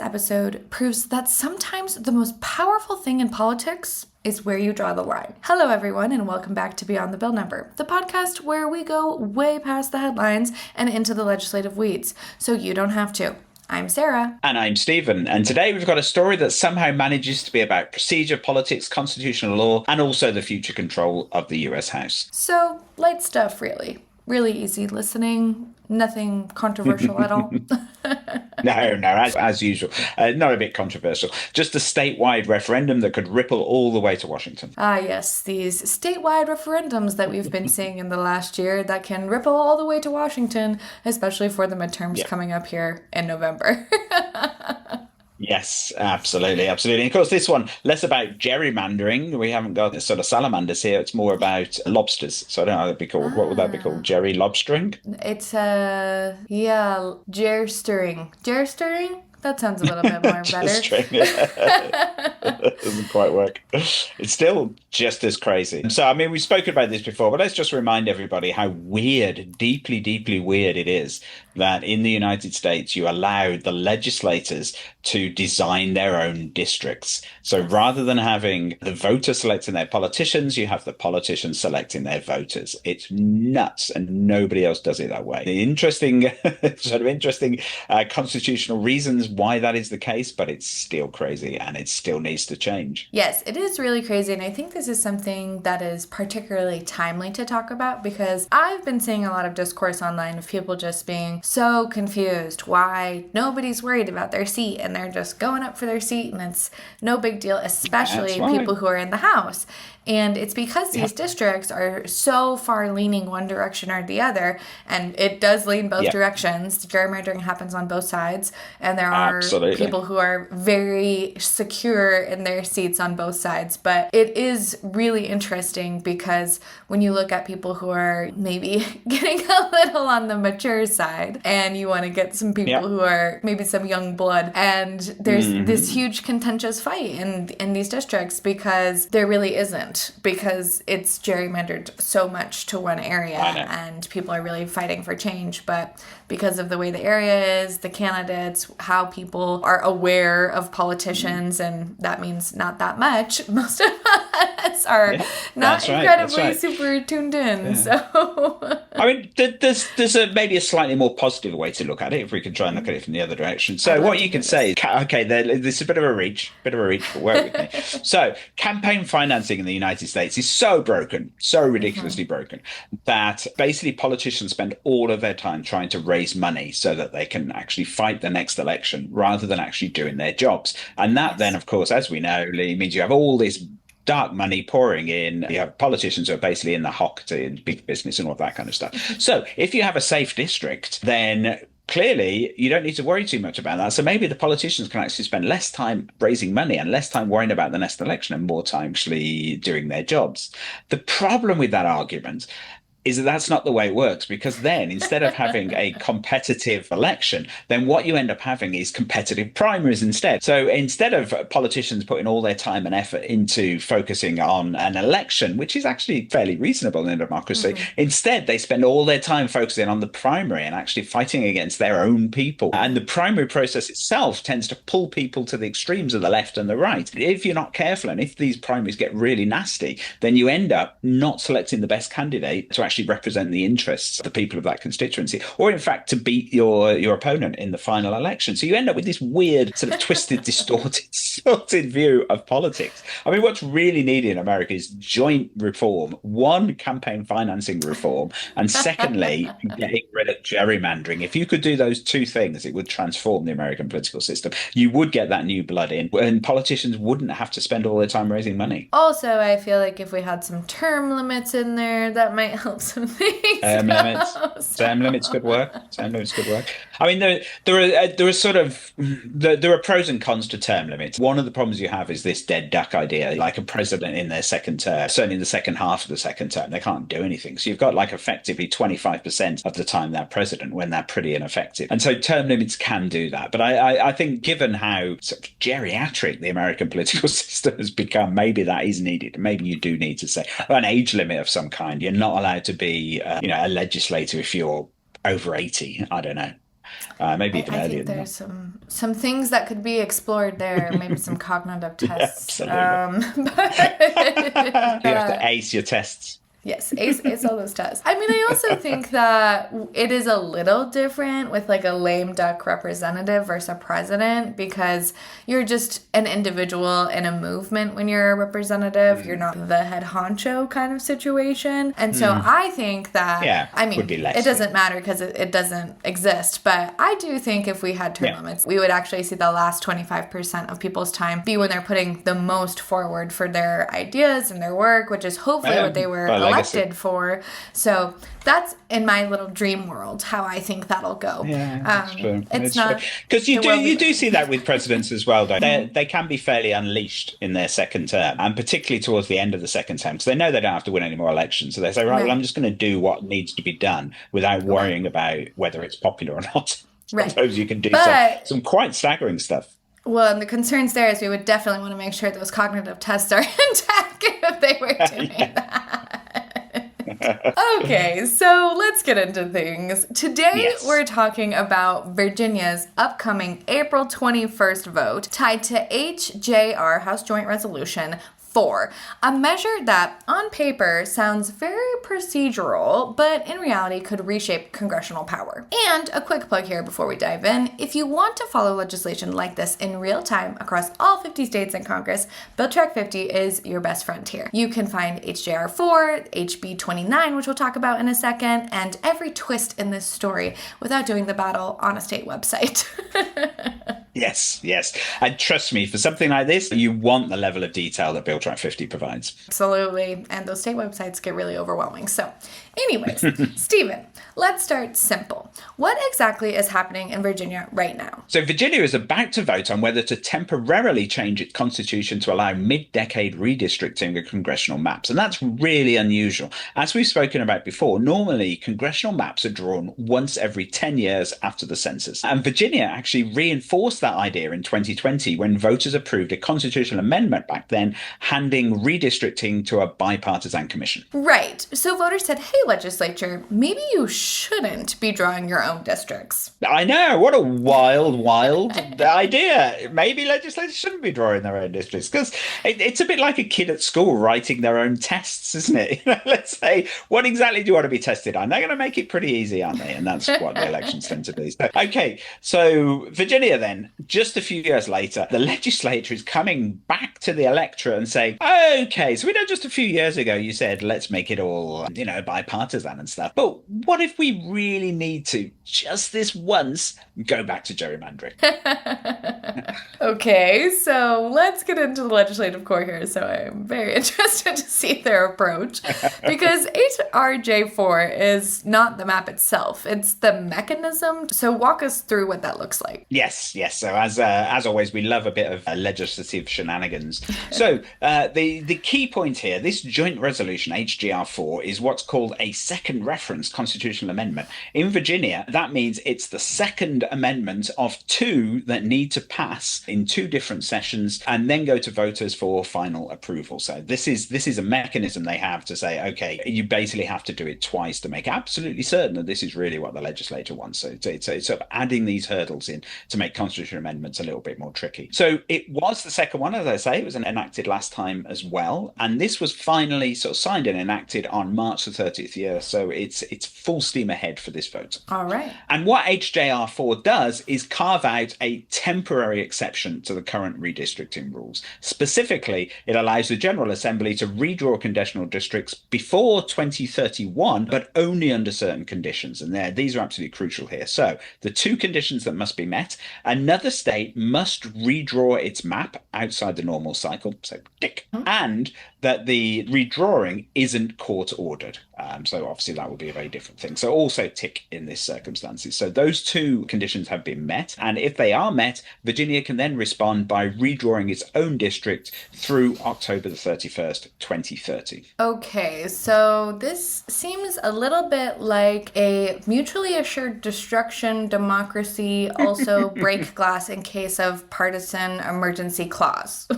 episode proves that sometimes the most powerful thing in politics is where you draw the line. Hello, everyone, and welcome back to Beyond the Bill Number, the podcast where we go way past the headlines and into the legislative weeds, so you don't have to. I'm Sarah. And I'm Stephen. And today we've got a story that somehow manages to be about procedure, politics, constitutional law, and also the future control of the US House. So, light stuff, really. Really easy listening. Nothing controversial at all. No, as usual. Not a bit controversial. Just a statewide referendum that could ripple all the way to Washington. Ah, yes, these statewide referendums that we've been seeing in the last year that can ripple all the way to Washington, especially for the midterms coming up here in November. Yes, absolutely. And of course, this one, less about gerrymandering. We haven't got sort of salamanders here. It's more about lobsters. So I don't know how that'd be called. What would that be called? Jerry lobstering? It's, gerstering. Gerstering? That sounds a little bit more better. Doesn't quite work. It's still just as crazy. So, I mean, we've spoken about this before, but let's just remind everybody how weird, deeply, deeply weird it is that in the United States, you allowed the legislators to design their own districts. So rather than having the voters selecting their politicians, you have the politicians selecting their voters. It's nuts, and nobody else does it that way. The interesting, constitutional reasons why that is the case, but it's still crazy and it still needs to change. Yes, it is really crazy. And I think this is something that is particularly timely to talk about because I've been seeing a lot of discourse online of people just being so confused why nobody's worried about their seat and they're just going up for their seat and it's no big deal, especially people who are in the House. And it's because these districts are so far leaning one direction or the other, and it does lean both directions. Gerrymandering happens on both sides, and there are people who are very secure in their seats on both sides. But it is really interesting because when you look at people who are maybe getting a little on the mature side, and you want to get some people who are maybe some young blood, and there's this huge contentious fight in these districts because there really isn't. Because it's gerrymandered so much to one area and people are really fighting for change. But because of the way the area is, the candidates, how people are aware of politicians, and that means not that much. Most of us are not incredibly super tuned in. So I mean, there's maybe a slightly more positive way to look at it if we can try and look at it from the other direction. So what you can say is, okay, this is a bit of a reach, but work with me. So campaign financing in the United States is so broken, so ridiculously broken, that basically politicians spend all of their time trying to raise money so that they can actually fight the next election rather than actually doing their jobs. And that then, of course, as we know, Lee, means you have all this dark money pouring in. You have politicians who are basically in the hock to big business and all that kind of stuff. So if you have a safe district, then clearly, you don't need to worry too much about that. So maybe the politicians can actually spend less time raising money and less time worrying about the next election and more time actually doing their jobs. The problem with that argument is that that's not the way it works, because then instead of having a competitive election, then what you end up having is competitive primaries instead. So instead of politicians putting all their time and effort into focusing on an election, which is actually fairly reasonable in a democracy, instead they spend all their time focusing on the primary and actually fighting against their own people. And the primary process itself tends to pull people to the extremes of the left and the right. If you're not careful, and if these primaries get really nasty, then you end up not selecting the best candidate to actually represent the interests of the people of that constituency, or in fact to beat your opponent in the final election. So you end up with this weird sort of twisted, distorted view of politics. I mean, what's really needed in America is joint reform. One, campaign financing reform, and secondly, getting rid of gerrymandering. If you could do those two things, it would transform the American political system. You would get that new blood in, and politicians wouldn't have to spend all their time raising money. Also, I feel like if we had some term limits in there, that might help some things. Term limits could work. I mean, there are pros and cons to term limits. One of the problems you have is this dead duck idea, like a president in their second term, certainly in the second half of the second term, they can't do anything. So you've got like effectively 25% of the time they're president when they're pretty ineffective. And so term limits can do that. But I think given how sort of geriatric the American political system has become, maybe that is needed. Maybe you do need to say an age limit of some kind. You're not allowed to be, a legislator if you're over 80. I don't know. maybe even I earlier think than there's that. some things that could be explored there, maybe some cognitive Yeah, tests. absolutely. You have to ace your tests. Yes, ace all those tests. I mean, I also think that it is a little different with like a lame duck representative versus a president because you're just an individual in a movement when you're a representative. You're not the head honcho kind of situation. And so I think that, Yeah, I would mean, be it less. doesn't matter because it doesn't exist. But I do think if we had term Yeah. limits, we would actually see the last 25% of people's time be when they're putting the most forward for their ideas and their work, which is hopefully what they were Legacy. elected for. So that's in my little dream world how I think that'll go. Yeah, that's true. It's It's true not because the world we you live do in. see that with presidents as well. Though they can be fairly unleashed in their second term, and particularly towards the end of the second term, because they know they don't have to win any more elections. So they say, right, well, I'm Right. just going to do what needs to be done without Right. worrying about whether it's popular or not. Right. Sometimes you can do But some quite staggering stuff. well, and the concerns there is we would definitely want to make sure those cognitive tests are intact if they were doing Yeah. that. Okay, so let's get into things. Today Yes. we're talking about Virginia's upcoming April 21st vote tied to HJR, House Joint Resolution 4, a measure that on paper sounds very procedural, but in reality could reshape congressional power. And a quick plug here before we dive in, if you want to follow legislation like this in real time across all 50 states and Congress, Bill Track 50 is your best friend here. You can find HJR 4, HB 29, which we'll talk about in a second, and every twist in this story without doing the battle on a state website. Yes, yes. And trust me, for something like this, you want the level of detail that Bill Track 50 provides. Absolutely. And those state websites get really overwhelming. So, anyways, Stephen, let's start simple. What exactly is happening in Virginia right now? So, Virginia is about to vote on whether to temporarily change its constitution to allow mid-decade redistricting of congressional maps. And that's really unusual. As we've spoken about before, normally congressional maps are drawn once every 10 years after the census. And Virginia actually reinforced that idea in 2020 when voters approved a constitutional amendment back then, handing redistricting to a bipartisan commission. Right. So voters said, hey, legislature, maybe you shouldn't be drawing your own districts. I know, what a wild idea. Maybe legislators shouldn't be drawing their own districts because it's a bit like a kid at school writing their own tests, isn't it? Let's say, what exactly do you want to be tested on? They're going to make it pretty easy, aren't they? And that's what the elections tend to be. So Virginia then, just a few years later, the legislature is coming back to the electorate and saying, okay, so we know just a few years ago you said, let's make it all, bipartisan and stuff. But what if we really need to, just this once, go back to gerrymandering? Okay, so let's get into the legislative core here. So I'm very interested to see their approach because HRJ4 is not the map itself, it's the mechanism. So walk us through what that looks like. Yes. So as always, we love a bit of legislative shenanigans. So the key point here, this joint resolution HGR4 is what's called a second reference constitutional amendment. In Virginia, that means it's the second amendment of two that need to pass in two different sessions and then go to voters for final approval. So this is a mechanism they have to say, okay, you basically have to do it twice to make absolutely certain that this is really what the legislature wants. So it's sort of adding these hurdles in to make constitutional amendments a little bit more tricky. So it was the second one, as I say, it was enacted last time as well. And this was finally sort of signed and enacted on March the 30th year. So it's full steam ahead for this vote. All right. And what HJR4 does is carve out a temporary exception to the current redistricting rules. Specifically, it allows the General Assembly to redraw congressional districts before 2031, but only under certain conditions. And these are absolutely crucial here. So the two conditions that must be met: another state must redraw its map outside the normal cycle, so tick, and that the redrawing isn't court ordered. So obviously that would be a very different thing. So also tick in this circumstances. So those two conditions have been met. And if they are met, Virginia can then respond by redrawing its own district through October the 31st, 2030. Okay, so this seems a little bit like a mutually assured destruction democracy, also break glass in case of partisan emergency clause.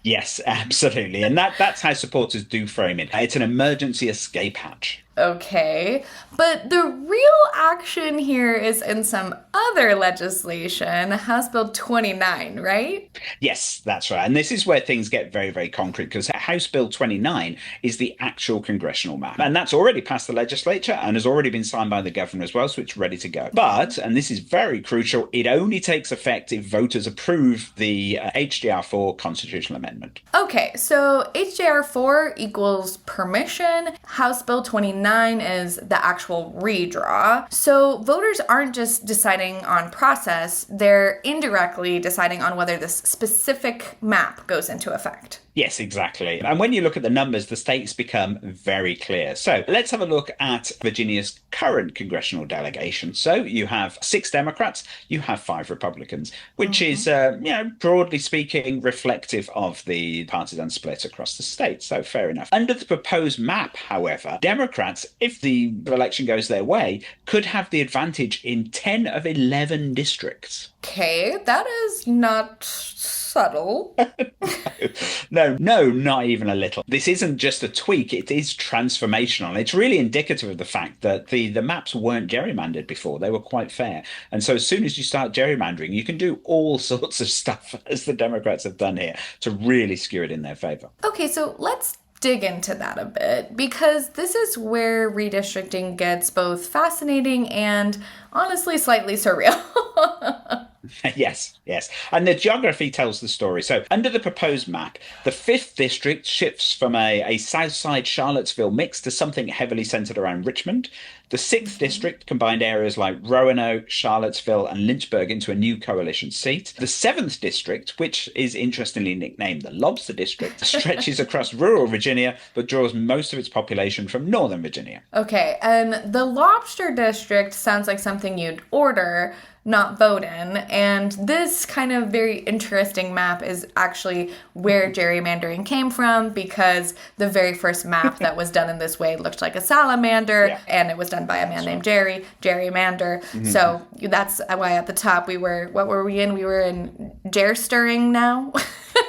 Yes, absolutely. And that's how supporters do frame it. It's an emergency escape hatch. Okay, but the real action here is in some other legislation, House Bill 29, right? Yes, that's right. And this is where things get very, very concrete because House Bill 29 is the actual congressional map. And that's already passed the legislature and has already been signed by the governor as well. So it's ready to go. But, and this is very crucial, it only takes effect if voters approve the HJR4 constitutional amendment. Okay, so HJR4 equals permission. House Bill 29 is the actual redraw. So voters aren't just deciding on process, they're indirectly deciding on whether this specific map goes into effect. Yes, exactly. And when you look at the numbers, the stakes become very clear. So let's have a look at Virginia's current congressional delegation. So you have 6 Democrats, you have 5 Republicans, which is, broadly speaking, reflective of the partisan split across the state. So fair enough. Under the proposed map, however, Democrats, if the election goes their way, could have the advantage in 10 of 11 districts. Okay, that is not subtle. No, not even a little. This isn't just a tweak, it is transformational. It's really indicative of the fact that the maps weren't gerrymandered before. They were quite fair. And so as soon as you start gerrymandering, you can do all sorts of stuff, as the Democrats have done here, to really skew it in their favor. Okay, so let's dig into that a bit because this is where redistricting gets both fascinating and honestly slightly surreal. Yes. And the geography tells the story. So under the proposed map, the 5th district shifts from a South Side Charlottesville mix to something heavily centered around Richmond. The 6th district combined areas like Roanoke, Charlottesville, and Lynchburg into a new coalition seat. The 7th district, which is interestingly nicknamed the Lobster District, stretches across rural Virginia but draws most of its population from northern Virginia. Okay, and the Lobster District sounds like something you'd order, not vote in. And this kind of very interesting map is actually where gerrymandering came from because the very first map that was done in this way looked like a salamander, and it was done by a man named gerrymander. So that's why at the top what were we in? We were in gerstering now.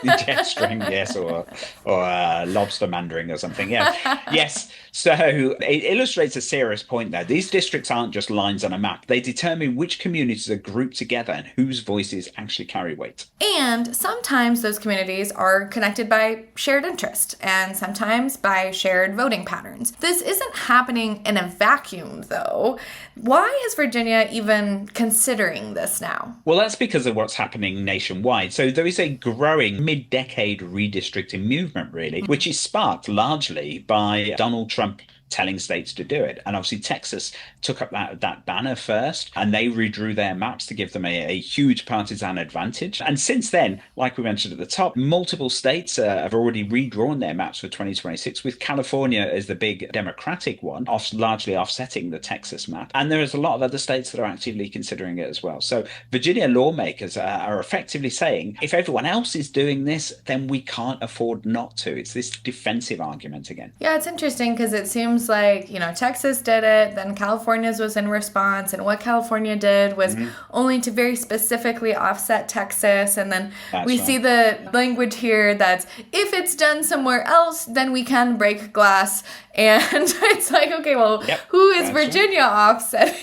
Gesturing, yes, or lobster mandering or something. Yeah. Yes. So it illustrates a serious point there. These districts aren't just lines on a map. They determine which communities are grouped together and whose voices actually carry weight. And sometimes those communities are connected by shared interest and sometimes by shared voting patterns. This isn't happening in a vacuum, though. Why is Virginia even considering this now? Well, that's because of what's happening nationwide. So there is a growing mid-decade redistricting movement, really, which is sparked largely by Donald Trump telling states to do it. And obviously Texas took up that banner first, and they redrew their maps to give them a huge partisan advantage. And since then, like we mentioned at the top, multiple states have already redrawn their maps for 2026, with California as the big Democratic one, largely offsetting the Texas map. And there is a lot of other states that are actively considering it as well. So Virginia lawmakers are effectively saying, if everyone else is doing this, then we can't afford not to. It's this defensive argument again. Yeah, it's interesting because it seems like, Texas did it, then California's was in response, and what California did was only to very specifically offset Texas, and then we see the language here that's, if it's done somewhere else, then we can break glass, and it's like, okay, well, who is Virginia offsetting,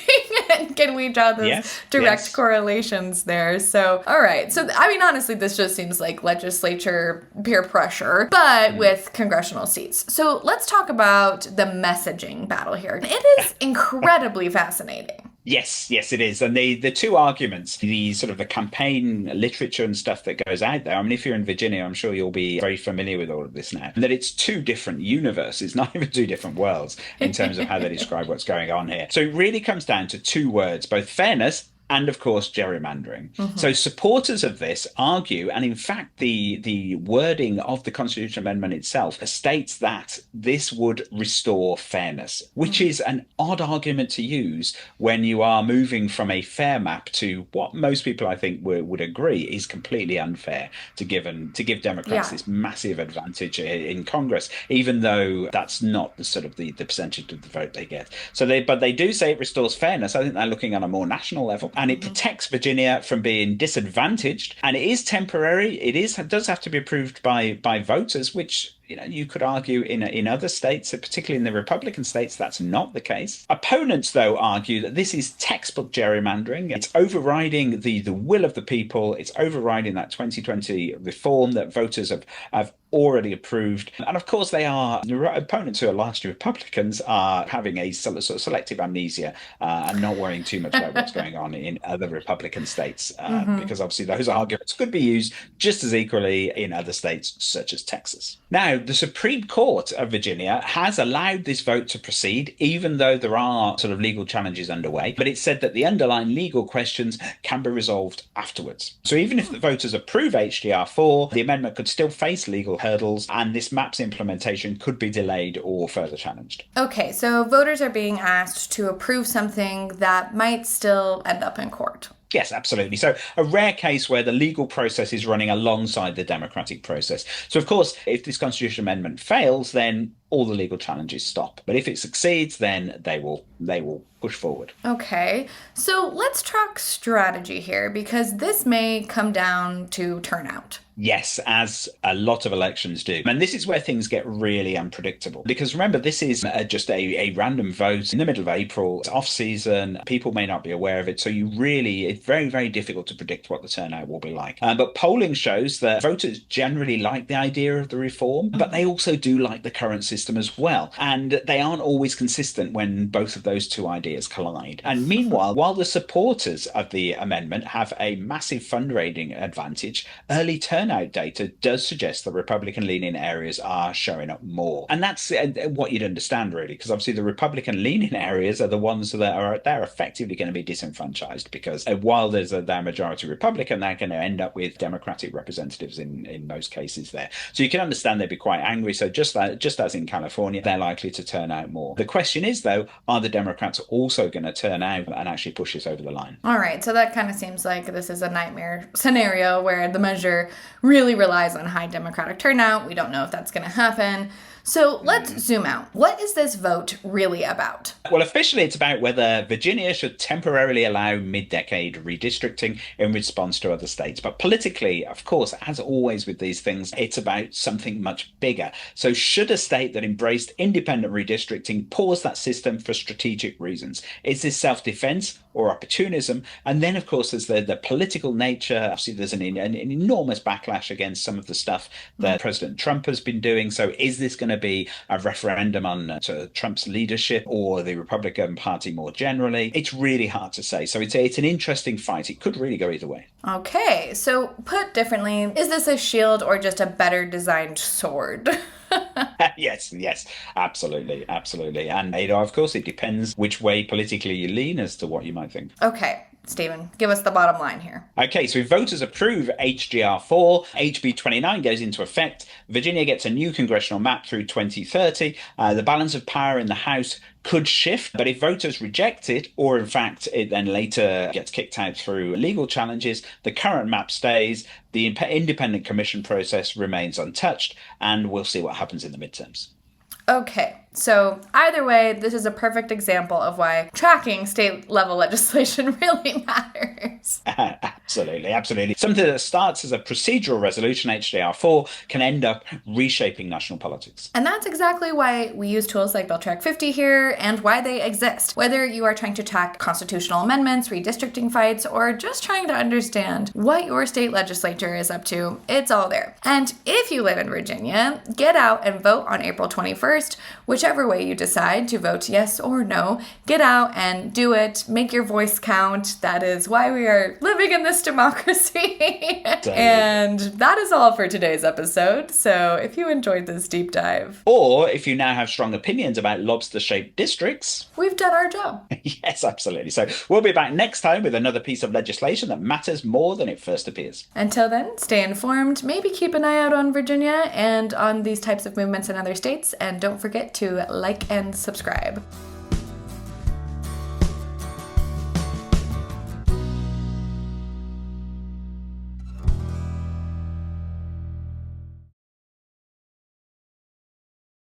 and can we draw those direct correlations there? So, all right, so, honestly, this just seems like legislature peer pressure, but with congressional seats. So let's talk about the messaging battle here. It is incredibly fascinating. Yes, it is. And the two arguments, the sort of the campaign literature and stuff that goes out there. If you're in Virginia, I'm sure you'll be very familiar with all of this now. That it's 2 different universes, not even 2 different worlds in terms of how they describe what's going on here. So it really comes down to 2 words, both fairness and, of course, gerrymandering. So supporters of this argue, and in fact, the wording of the Constitutional Amendment itself states that this would restore fairness, which is an odd argument to use when you are moving from a fair map to what most people, I think, would agree is completely unfair to give Democrats this massive advantage in Congress, even though that's not the sort of the percentage of the vote they get. So they do say it restores fairness. I think they're looking on a more national level. And it protects Virginia from being disadvantaged, and it is temporary. It does have to be approved by voters, which You could argue in other states, particularly in the Republican states, that's not the case. Opponents, though, argue that this is textbook gerrymandering. It's overriding the will of the people. It's overriding that 2020 reform that voters have already approved. And of course, opponents who are largely Republicans are having a sort of selective amnesia and not worrying too much about what's going on in other Republican states, because obviously those arguments could be used just as equally in other states, such as Texas. Now, the Supreme Court of Virginia has allowed this vote to proceed, even though there are sort of legal challenges underway, but it said that the underlying legal questions can be resolved afterwards. So even if the voters approve HDR4, the amendment could still face legal hurdles, and this map's implementation could be delayed or further challenged. Okay, so voters are being asked to approve something that might still end up in court. Yes, absolutely. So a rare case where the legal process is running alongside the democratic process. So, of course, if this constitutional amendment fails, then all the legal challenges stop. But if it succeeds, then they will push forward. Okay, so let's talk strategy here, because this may come down to turnout. Yes, as a lot of elections do. And this is where things get really unpredictable. Because remember, this is just a random vote in the middle of April. It's off season. People may not be aware of it. So it's very, very difficult to predict what the turnout will be like. But polling shows that voters generally like the idea of the reform, but they also do like the current system as well. And they aren't always consistent when both of those two ideas collide. And meanwhile, while the supporters of the amendment have a massive fundraising advantage, early turnout data does suggest that Republican-leaning areas are showing up more. And that's what you'd understand, really, because obviously the Republican-leaning areas are the ones that they're effectively going to be disenfranchised, because while they're majority Republican, they're going to end up with Democratic representatives in most cases there. So you can understand they'd be quite angry. So just as in California, they're likely to turn out more. The question is, though, are the Democrats also going to turn out and actually push this over the line? All right, so that kind of seems like this is a nightmare scenario where the measure really relies on high Democratic turnout. We don't know if that's going to happen. So let's zoom out. What is this vote really about? Well, officially, it's about whether Virginia should temporarily allow mid-decade redistricting in response to other states. But politically, of course, as always with these things, it's about something much bigger. So should a state that embraced independent redistricting pause that system for strategic reasons? Is this self-defense or opportunism? And then, of course, there's the political nature. Obviously, there's an enormous backlash against some of the stuff that President Trump has been doing. So is this going to be a referendum on Trump's leadership or the Republican Party more generally? It's really hard to say. So it's an interesting fight. It could really go either way. Okay, so put differently, is this a shield or just a better designed sword? Yes, absolutely. And, of course, it depends which way politically you lean as to what you might think. Okay, Stephen, give us the bottom line here. Okay, so if voters approve HGR4, HB 29 goes into effect. Virginia gets a new congressional map through 2030. The balance of power in the House could shift, but if voters reject it, or in fact it then later gets kicked out through legal challenges, the current map stays, the independent commission process remains untouched, and we'll see what happens in the midterms. Okay, so either way, this is a perfect example of why tracking state level legislation really matters. Absolutely. Something that starts as a procedural resolution, HDR4, can end up reshaping national politics. And that's exactly why we use tools like Bill Track 50 here and why they exist. Whether you are trying to track constitutional amendments, redistricting fights, or just trying to understand what your state legislature is up to, it's all there. And if you live in Virginia, get out and vote on April 21st, whichever way you decide to vote yes or no. Get out and do it. Make your voice count. That is why we are living in this democracy. And that is all for today's episode. So if you enjoyed this deep dive, or if you now have strong opinions about lobster-shaped districts, we've done our job. Yes, absolutely. So we'll be back next time with another piece of legislation that matters more than it first appears. Until then, stay informed. Maybe keep an eye out on Virginia and on these types of movements in other states. And don't forget to like and subscribe.